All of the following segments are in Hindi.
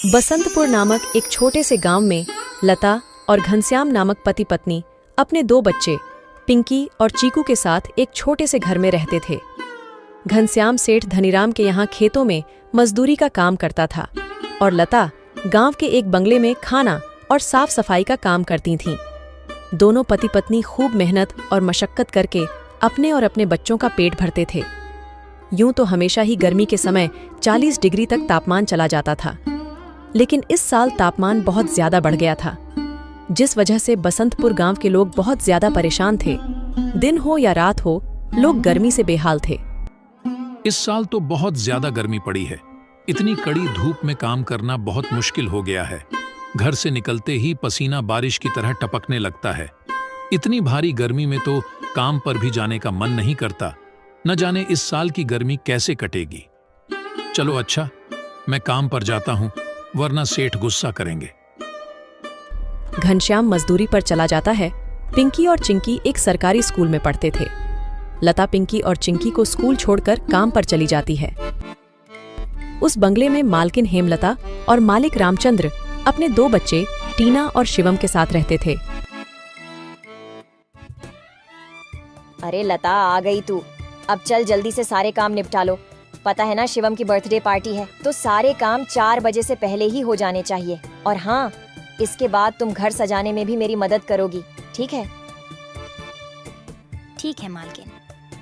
बसंतपुर नामक एक छोटे से गांव में लता और घनश्याम नामक पति पत्नी अपने दो बच्चे पिंकी और चीकू के साथ एक छोटे से घर में रहते थे। घनश्याम सेठ धनीराम के यहाँ खेतों में मजदूरी का काम करता था और लता गांव के एक बंगले में खाना और साफ सफाई का काम करती थीं। दोनों पति पत्नी खूब मेहनत और मशक्कत करके अपने और अपने बच्चों का पेट भरते थे। यूं तो हमेशा ही गर्मी के समय 40 डिग्री तक तापमान चला जाता था, लेकिन इस साल तापमान बहुत ज्यादा बढ़ गया था, जिस वजह से बसंतपुर गांव के लोग बहुत ज्यादा परेशान थे। दिन हो या रात हो, लोग गर्मी से बेहाल थे। इस साल तो बहुत ज्यादा गर्मी पड़ी है। इतनी कड़ी धूप में काम करना बहुत मुश्किल हो गया है। घर से निकलते ही पसीना बारिश की तरह टपकने लगता है। इतनी भारी गर्मी में तो काम पर भी जाने का मन नहीं करता। न जाने इस साल की गर्मी कैसे कटेगी। चलो अच्छा, मैं काम पर जाता हूँ, वरना सेठ गुस्सा करेंगे। घनश्याम मजदूरी पर चला जाता है। पिंकी और चिंकी एक सरकारी स्कूल में पढ़ते थे। लता पिंकी और चिंकी को स्कूल छोड़कर काम पर चली जाती है। उस बंगले में मालकिन हेमलता और मालिक रामचंद्र अपने दो बच्चे टीना और शिवम के साथ रहते थे। अरे लता, आ गई तू। अब चल जल्दी से सारे काम निपटा लो। पता है ना, शिवम की बर्थडे पार्टी है, तो सारे काम 4 बजे से पहले ही हो जाने चाहिए। और हाँ, इसके बाद तुम घर सजाने में भी मेरी मदद करोगी, ठीक है? ठीक है मालकिन,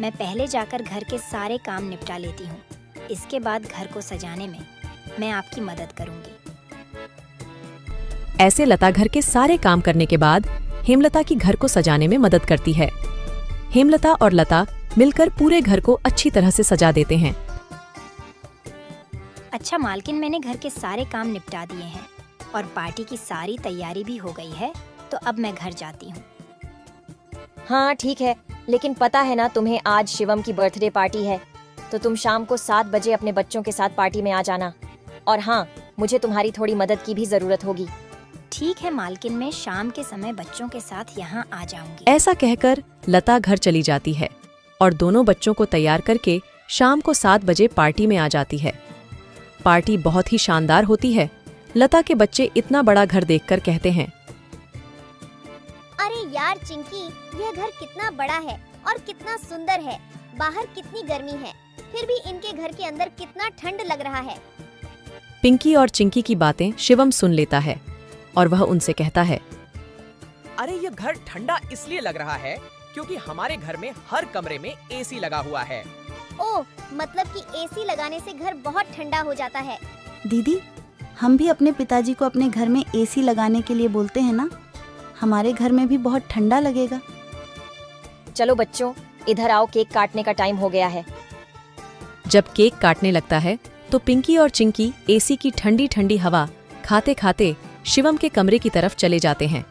मैं पहले जाकर घर के सारे काम निपटा लेती हूँ। इसके बाद घर को सजाने में मैं आपकी मदद करूँगी। ऐसे लता घर के सारे काम करने के बाद हेमलता की घर को सजाने में मदद करती है। हेमलता और लता मिलकर पूरे घर को अच्छी तरह से सजा देते हैं। अच्छा मालकिन, मैंने घर के सारे काम निपटा दिए हैं और पार्टी की सारी तैयारी भी हो गई है, तो अब मैं घर जाती हूँ। हाँ ठीक है, लेकिन पता है ना तुम्हें, आज शिवम की बर्थडे पार्टी है, तो तुम शाम को 7 बजे अपने बच्चों के साथ पार्टी में आ जाना। और हाँ, मुझे तुम्हारी थोड़ी मदद की भी जरूरत होगी। ठीक है मालकिन, मैं शाम के समय बच्चों के साथ यहाँ आ जाऊंगी। ऐसा कहकर लता घर चली जाती है और दोनों बच्चों को तैयार करके शाम को 7 बजे पार्टी में आ जाती है। पार्टी बहुत ही शानदार होती है। लता के बच्चे इतना बड़ा घर देखकर कहते हैं, अरे यार चिंकी, यह घर कितना बड़ा है और कितना सुंदर है। बाहर कितनी गर्मी है, फिर भी इनके घर के अंदर कितना ठंड लग रहा है। पिंकी और चिंकी की बातें शिवम सुन लेता है और वह उनसे कहता है, अरे ये घर ठंडा इसलिए लग रहा है क्योंकि हमारे घर में हर कमरे में एसी लगा हुआ है। ओह, मतलब कि एसी लगाने से घर बहुत ठंडा हो जाता है। दीदी, हम भी अपने पिताजी को अपने घर में एसी लगाने के लिए बोलते हैं ना, हमारे घर में भी बहुत ठंडा लगेगा। चलो बच्चों, इधर आओ, केक काटने का टाइम हो गया है। जब केक काटने लगता है तो पिंकी और चिंकी एसी की ठंडी ठंडी हवा खाते खाते शिवम के कमरे की तरफ चले जाते हैं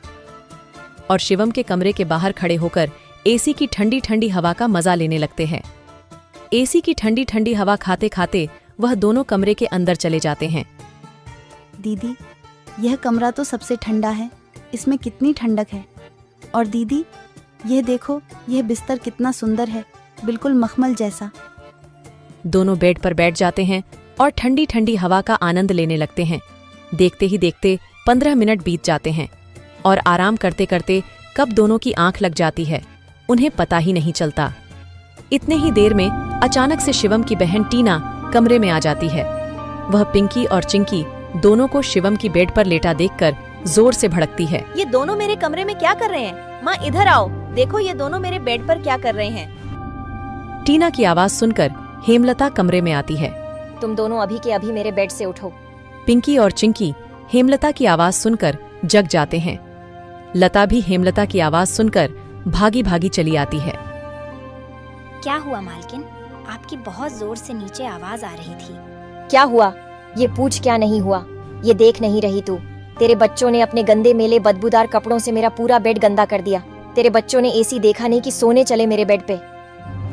और शिवम के कमरे के बाहर खड़े होकर एसी की ठंडी ठंडी हवा का मजा लेने लगते हैं। एसी की ठंडी ठंडी हवा खाते खाते वह दोनों कमरे के अंदर चले जाते हैं। दीदी, यह कमरा तो सबसे ठंडा है, इसमें कितनी ठंडक है। और दीदी, यह देखो, यह बिस्तर कितना सुंदर है, बिल्कुल मखमल जैसा। दोनों बेड पर बैठ जाते हैं और ठंडी ठंडी हवा का आनंद लेने लगते हैं। देखते ही देखते 15 मिनट बीत जाते हैं और आराम करते करते कब दोनों की आंख लग जाती है, उन्हें पता ही नहीं चलता। इतने ही देर में अचानक से शिवम की बहन टीना कमरे में आ जाती है। वह पिंकी और चिंकी दोनों को शिवम की बेड पर लेटा देखकर जोर से भड़कती है। ये दोनों मेरे कमरे में क्या कर रहे हैं? माँ इधर आओ, देखो ये दोनों मेरे बेड पर क्या कर रहे हैं। टीना की आवाज सुनकर हेमलता कमरे में आती है। तुम दोनों अभी के अभी मेरे बेड से उठो। पिंकी और चिंकी हेमलता की आवाज सुनकर जग जाते हैं। लता भी हेमलता की आवाज सुनकर भागी भागी चली आती है। क्या हुआ मालकिन? आपकी बहुत जोर से नीचे आवाज आ रही थी। क्या हुआ? ये पूछ क्या नहीं हुआ? ये देख नहीं रही तू? तेरे बच्चों ने अपने गंदे मेले बदबूदार कपड़ों से मेरा पूरा बेड गंदा कर दिया। तेरे बच्चों ने एसी देखा नहीं कि सोने चले मेरे बेड पे।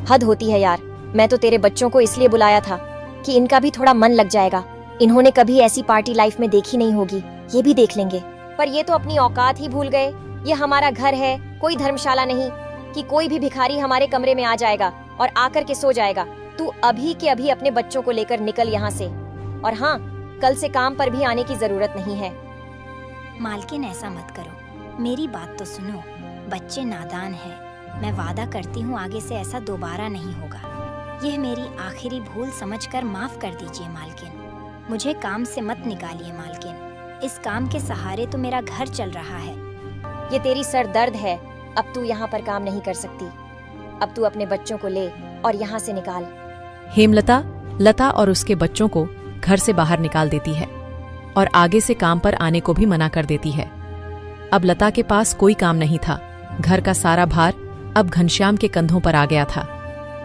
हद होती है यार। मैं तो तेरे बच्चों को इसलिए बुलाया था कि इनका भी थोड़ा मन लग जाएगा। इन्होंने कभी ऐसी पार्टी लाइफ में देखी नहीं होगी, ये भी देख लेंगे। पर ये तो अपनी औकात ही भूल गए। ये हमारा घर है, कोई धर्मशाला नहीं कि कोई भी भिखारी हमारे कमरे में आ जाएगा और आकर के सो जाएगा। तू अभी के अभी अपने बच्चों को लेकर निकल यहाँ से। और हाँ, कल से काम पर भी आने की जरूरत नहीं है। मालकिन ऐसा मत करो, मेरी बात तो सुनो। बच्चे नादान हैं। मैं वादा करती हूँ आगे से ऐसा दोबारा नहीं होगा। यह मेरी आखिरी भूल समझकर माफ कर दीजिए मालकिन। मुझे काम से मत निकालिए मालकिन। इस काम के सहारे तो मेरा घर चल रहा है। ये तेरी सर दर्द है। अब तू यहाँ पर काम नहीं कर सकती। अब तू अपने बच्चों को ले और यहाँ से निकाल। हेमलता लता और उसके बच्चों को घर से बाहर निकाल देती है और आगे से काम पर आने को भी मना कर देती है। अब लता के पास कोई काम नहीं था। घर का सारा भार अब घनश्याम के कंधों पर आ गया था।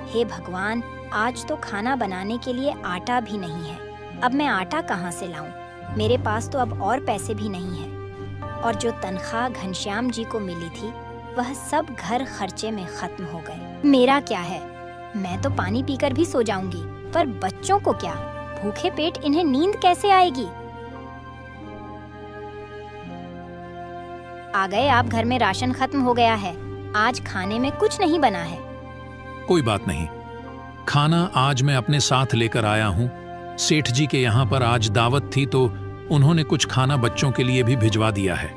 हे भगवान, आज तो खाना बनाने के लिए आटा भी नहीं है। अब मैं आटा कहाँ से लाऊं? मेरे पास तो अब और पैसे भी नहीं है। और जो तनख्वाह घनश्याम जी को मिली थी वह सब घर खर्चे में खत्म हो गए। मेरा क्या है? मैं तो पानी पीकर भी सो जाऊंगी, पर बच्चों को क्या? भूखे पेट इन्हें नींद कैसे आएगी? आ गए आप। घर में राशन खत्म हो गया है। आज खाने में कुछ नहीं बना है। कोई बात नहीं, खाना आज मैं अपने साथ लेकर आया हूँ। सेठ जी के यहाँ पर आज दावत थी तो उन्होंने कुछ खाना बच्चों के लिए भी भिजवा दिया है।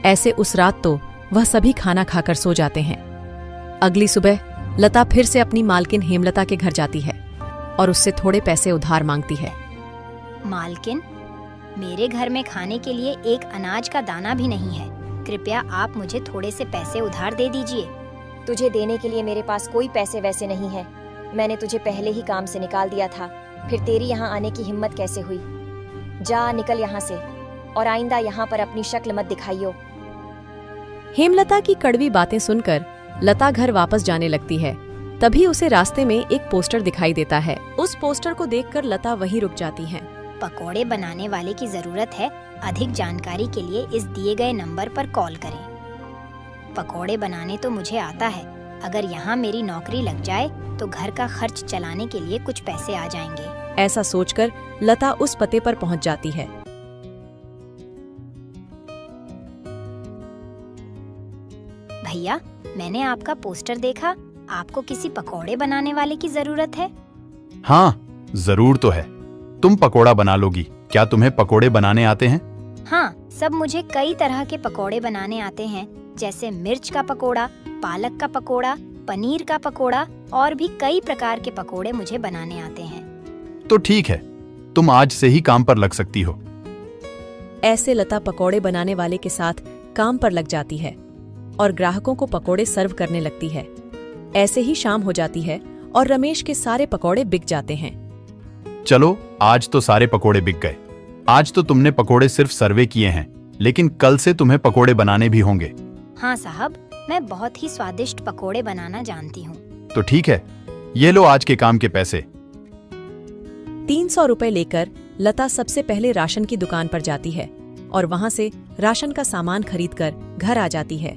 ऐसे उस रात तो वह सभी खाना खाकर सो जाते हैं। अगली सुबह लता फिर से अपनी मालकिन हेमलता के घर जाती है और उससे थोड़े पैसे उधार मांगती है। मालकिन, मेरे घर में खाने के लिए एक अनाज का दाना भी नहीं है। कृपया आप मुझे थोड़े से पैसे उधार दे दीजिए। तुझे देने के लिए मेरे पास कोई पैसे वैसे नहीं है। मैंने तुझे पहले ही काम से निकाल दिया था, फिर तेरी यहाँ आने की हिम्मत कैसे हुई? जा निकल यहाँ से और आइंदा यहाँ पर अपनी शक्ल मत दिखाइयो। हेमलता की कड़वी बातें सुनकर लता घर वापस जाने लगती है। तभी उसे रास्ते में एक पोस्टर दिखाई देता है। उस पोस्टर को देखकर लता वहीं रुक जाती है। पकोड़े बनाने वाले की जरूरत है। अधिक जानकारी के लिए इस दिए गए नंबर पर कॉल करें। पकोड़े बनाने तो मुझे आता है। अगर यहाँ मेरी नौकरी लग जाए तो घर का खर्च चलाने के लिए कुछ पैसे आ जाएंगे। ऐसा सोचकर लता उस पते पर पहुंच जाती है। भैया, मैंने आपका पोस्टर देखा। आपको किसी पकोड़े बनाने वाले की जरूरत है? हाँ, जरूर तो है। तुम पकोड़ा बना लोगी। क्या तुम्हें पकोड़े बनाने आते हैं? हाँ, सब मुझे कई तरह के पकोड़े बनाने आते हैं, जैसे मिर्च का पकोड़ा, पालक का पकोड़ा, पनीर का पकोड़ा और भी कई प्रकार के पकोड़े मुझे बनाने आते हैं। तो ठीक है, तुम आज से ही काम पर लग सकती हो। ऐसे लता पकोड़े बनाने वाले के साथ काम पर लग जाती है और ग्राहकों को पकोड़े सर्व करने लगती है। ऐसे ही शाम हो जाती है और रमेश के सारे पकोड़े बिक जाते हैं। चलो, आज तो सारे पकोड़े बिक गए। आज तो तुमने पकोड़े सिर्फ सर्वे किए हैं, लेकिन कल से तुम्हें पकोड़े बनाने भी होंगे। हाँ साहब, मैं बहुत ही स्वादिष्ट पकोड़े बनाना जानती हूँ। तो ठीक है, ये लो आज के काम के पैसे। 300 रुपए लेकर लता सबसे पहले राशन की दुकान पर जाती है और वहां से राशन का सामान खरीदकर घर आ जाती है।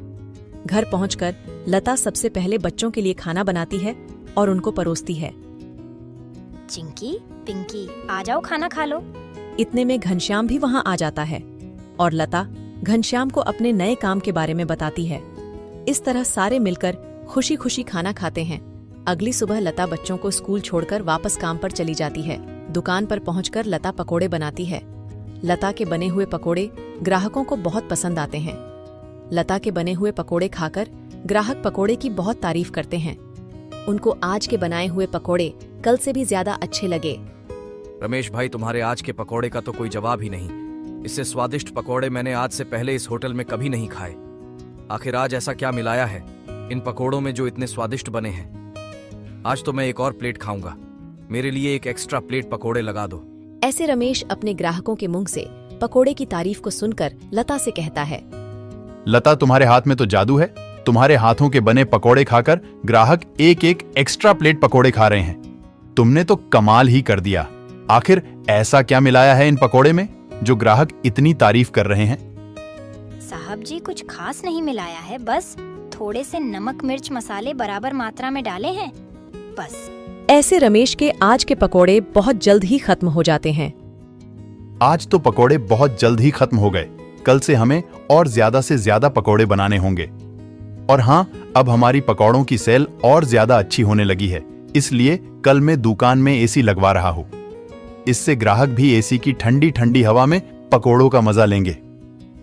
घर पहुंचकर लता सबसे पहले बच्चों के लिए खाना बनाती है और उनको परोसती है। चिंकी, पिंकी, आ जाओ, खाना खा लो। इतने में घनश्याम भी वहां आ जाता है और लता घनश्याम को अपने नए काम के बारे में बताती है। इस तरह सारे मिलकर खुशी खुशी खाना खाते हैं। अगली सुबह लता बच्चों को स्कूल छोड़कर वापस काम पर चली जाती है। दुकान पर पहुंचकर लता पकोड़े बनाती है। लता के बने हुए पकोड़े ग्राहकों को बहुत पसंद आते हैं। लता के बने हुए पकोड़े खाकर ग्राहक पकोड़े की बहुत तारीफ करते हैं। उनको आज के बनाए हुए पकोड़े कल से भी ज्यादा अच्छे लगे। रमेश भाई, तुम्हारे आज के पकोड़े का तो कोई जवाब ही नहीं। इससे स्वादिष्ट पकोड़े मैंने आज से पहले इस होटल में कभी नहीं खाए। आखिर आज ऐसा क्या मिलाया है इन पकोड़ों में जो इतने स्वादिष्ट बने हैं? आज तो मैं एक और प्लेट खाऊंगा। मेरे लिए एक एक्स्ट्रा प्लेट पकोड़े लगा दो। ऐसे रमेश अपने ग्राहकों के मुंह से पकोड़े की तारीफ को सुनकर लता से कहता है। लता, तुम्हारे हाथ में तो जादू है। तुम्हारे हाथों के बने पकोड़े खाकर ग्राहक एक एक एक्स्ट्रा प्लेट पकोड़े खा रहे हैं। तुमने तो कमाल ही कर दिया। आखिर ऐसा क्या मिलाया है इन पकोड़े में जो ग्राहक इतनी तारीफ कर रहे हैं? साहब जी, कुछ खास नहीं मिलाया है, बस थोड़े से नमक मिर्च मसाले बराबर मात्रा में डाले हैं, बस। ऐसे रमेश के आज के पकोड़े बहुत जल्द ही खत्म हो जाते हैं। आज तो पकोड़े बहुत जल्द ही खत्म हो गए। कल से हमें और ज्यादा से ज्यादा पकोड़े बनाने होंगे। और हाँ, अब हमारी पकौड़ों की सेल और ज्यादा अच्छी होने लगी है, इसलिए कल मैं दुकान में एसी लगवा रहा हूँ। इससे ग्राहक भी एसी की ठंडी ठंडी हवा में पकोड़ों का मजा लेंगे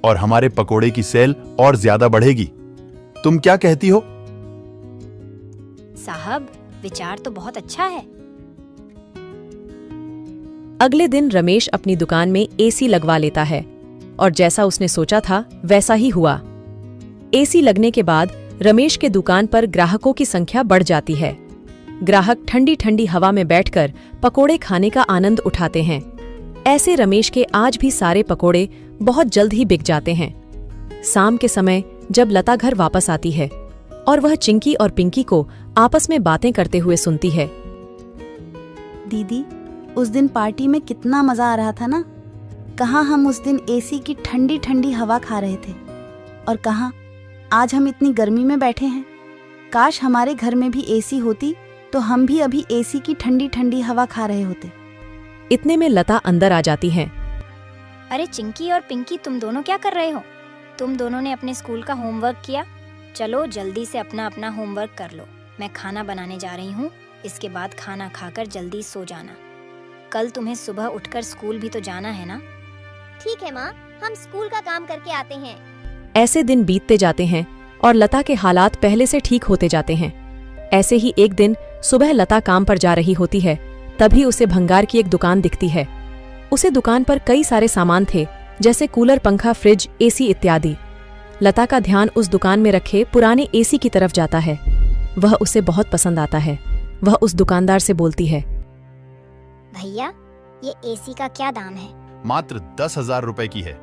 और हमारे पकोड़े की सेल और ज्यादा बढ़ेगी। तुम क्या कहती हो? साहब, विचार तो बहुत अच्छा है। अगले दिन रमेश अपनी दुकान में एसी लगवा लेता है और जैसा उसने सोचा था वैसा ही हुआ। एसी लगने के बाद रमेश के दुकान पर ग्राहकों की संख्या बढ़ जाती है। ग्राहक ठंडी ठंडी हवा में बैठकर पकोड़े खाने का आनंद उठाते हैं। ऐसे रमेश के आज भी सारे पकोड़े बहुत जल्द ही बिक जाते हैं। शाम के समय जब लता घर वापस आती है और वह चिंकी और पिंकी को आपस में बातें करते हुए सुनती है। दीदी, उस दिन पार्टी में कितना मजा आ रहा था ना। कहाँ हम उस दिन एसी की ठंडी ठंडी हवा खा रहे थे और कहाँ आज हम इतनी गर्मी में बैठे हैं। काश हमारे घर में भी एसी होती तो हम भी अभी एसी की ठंडी ठंडी हवा खा रहे होते। इतने में लता अंदर आ जाती है। अरे चिंकी और पिंकी, तुम दोनों क्या कर रहे हो? तुम दोनों ने अपने स्कूल का होमवर्क किया? चलो जल्दी से अपना अपना होमवर्क कर लो। मैं खाना बनाने जा रही हूँ। इसके बाद खाना खाकर जल्दी सो जाना। कल तुम्हें सुबह उठकर स्कूल भी तो जाना है ना। ठीक है माँ, हम स्कूल का काम करके आते हैं। ऐसे दिन बीतते जाते हैं और लता के हालात पहले से ठीक होते जाते हैं। ऐसे ही एक दिन सुबह लता काम पर जा रही होती है, तभी उसे भंगार की एक दुकान दिखती है। उसे दुकान पर कई सारे सामान थे, जैसे कूलर, पंखा, फ्रिज, एसी इत्यादि। लता का ध्यान उस दुकान में रखे पुराने एसी की तरफ जाता है। वह उसे बहुत पसंद आता है। वह उस दुकानदार से बोलती है, भैया, ये एसी का क्या दाम है? मात्र 10,000 रुपए की है।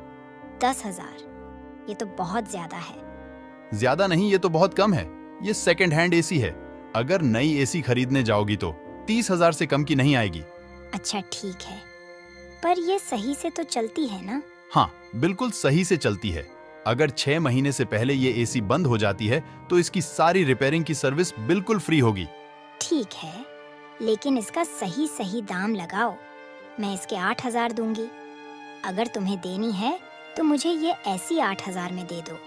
10,000? ये तो बहुत ज्यादा है। ज्यादा नहीं, ये तो बहुत कम है। ये सेकंड हैंड एसी है। अगर नई एसी खरीदने जाओगी तो 30,000 से कम की नहीं आएगी। अच्छा ठीक है, पर ये सही से तो चलती है ना? हाँ, बिल्कुल सही से चलती है। अगर 6 महीने से पहले ये एसी बंद हो जाती है तो इसकी सारी रिपेयरिंग की सर्विस बिल्कुल फ्री होगी। ठीक है, लेकिन इसका सही सही दाम लगाओ। मैं इसके 8,000 दूंगी। अगर तुम्हें देनी है तो मुझे ये ऐसी 8,000 में दे दो।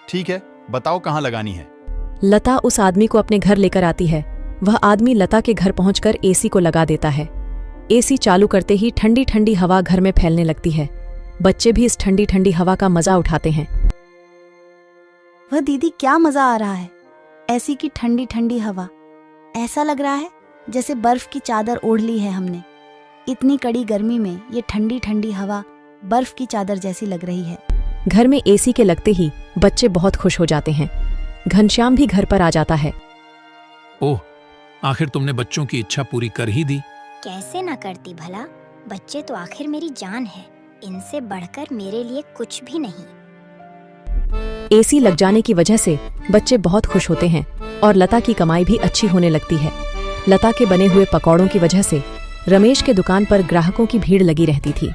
ठीक है, बताओ कहाँ लगानी है। लता उस आदमी को अपने घर लेकर आती है। वह आदमी लता के घर पहुंचकर एसी को लगा देता है। एसी चालू करते ही ठंडी ठंडी हवा घर में फैलने लगती है। बच्चे भी इस ठंडी ठंडी हवा का मजा उठाते हैं। वह दीदी, क्या मजा आ रहा है। ऐसी की ठंडी ठंडी हवा, ऐसा लग रहा है जैसे बर्फ की चादर ओढ़ ली है हमने। इतनी कड़ी गर्मी में ये ठंडी ठंडी हवा बर्फ की चादर जैसी लग रही है। घर में एसी के लगते ही बच्चे बहुत खुश हो जाते हैं। घनश्याम भी घर पर आ जाता है। ओह, आखिर तुमने बच्चों की इच्छा पूरी कर ही दी। कैसे ना करती भला। बच्चे तो आखिर मेरी जान है। इनसे बढ़कर मेरे लिए कुछ भी नहीं। एसी लग जाने की वजह से बच्चे बहुत खुश होते हैं और लता की कमाई भी अच्छी होने लगती है। लता के बने हुए पकौड़ों की वजह से रमेश के दुकान पर ग्राहकों की भीड़ लगी रहती थी।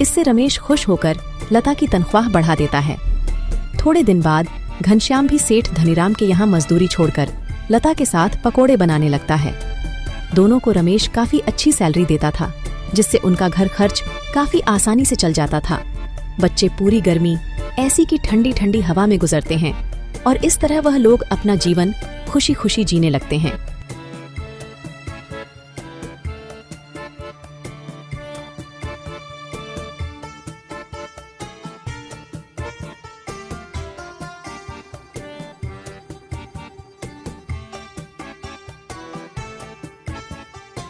इससे रमेश खुश होकर लता की तनख्वाह बढ़ा देता है। थोड़े दिन बाद घनश्याम भी सेठ धनीराम के यहाँ मजदूरी छोड़कर लता के साथ पकोड़े बनाने लगता है। दोनों को रमेश काफी अच्छी सैलरी देता था, जिससे उनका घर खर्च काफी आसानी से चल जाता था। बच्चे पूरी गर्मी ऐसी की ठंडी ठंडी हवा में गुजरते हैं और इस तरह वह लोग अपना जीवन खुशी खुशी जीने लगते हैं।